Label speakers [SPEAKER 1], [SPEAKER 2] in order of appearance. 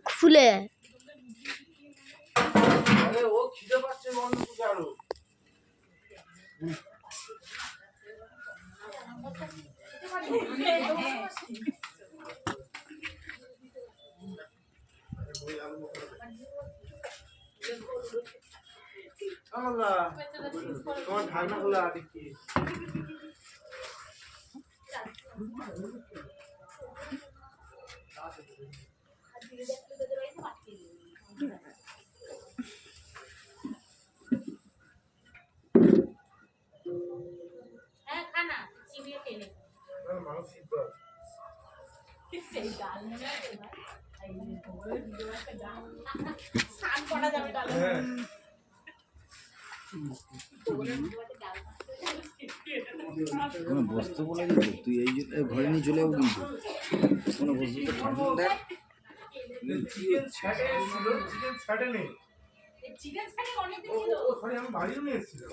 [SPEAKER 1] খুলে
[SPEAKER 2] ও খিদে পাচ্ছে বন্ধ করে আরো তোমার ঢাকনা খোলা দেখি
[SPEAKER 3] বসতে বলে দিত তুই এই ঘরে নিয়ে চলে যাবো কিন্তু কোনো বস্তু তো ঠান্ডা দেখ
[SPEAKER 2] চিকেন ছাড়ে নেই চিকেন ছাড়ে অনেকদিন ছিল ও সরি আমি বাড়িও নিয়ে এসেছিলাম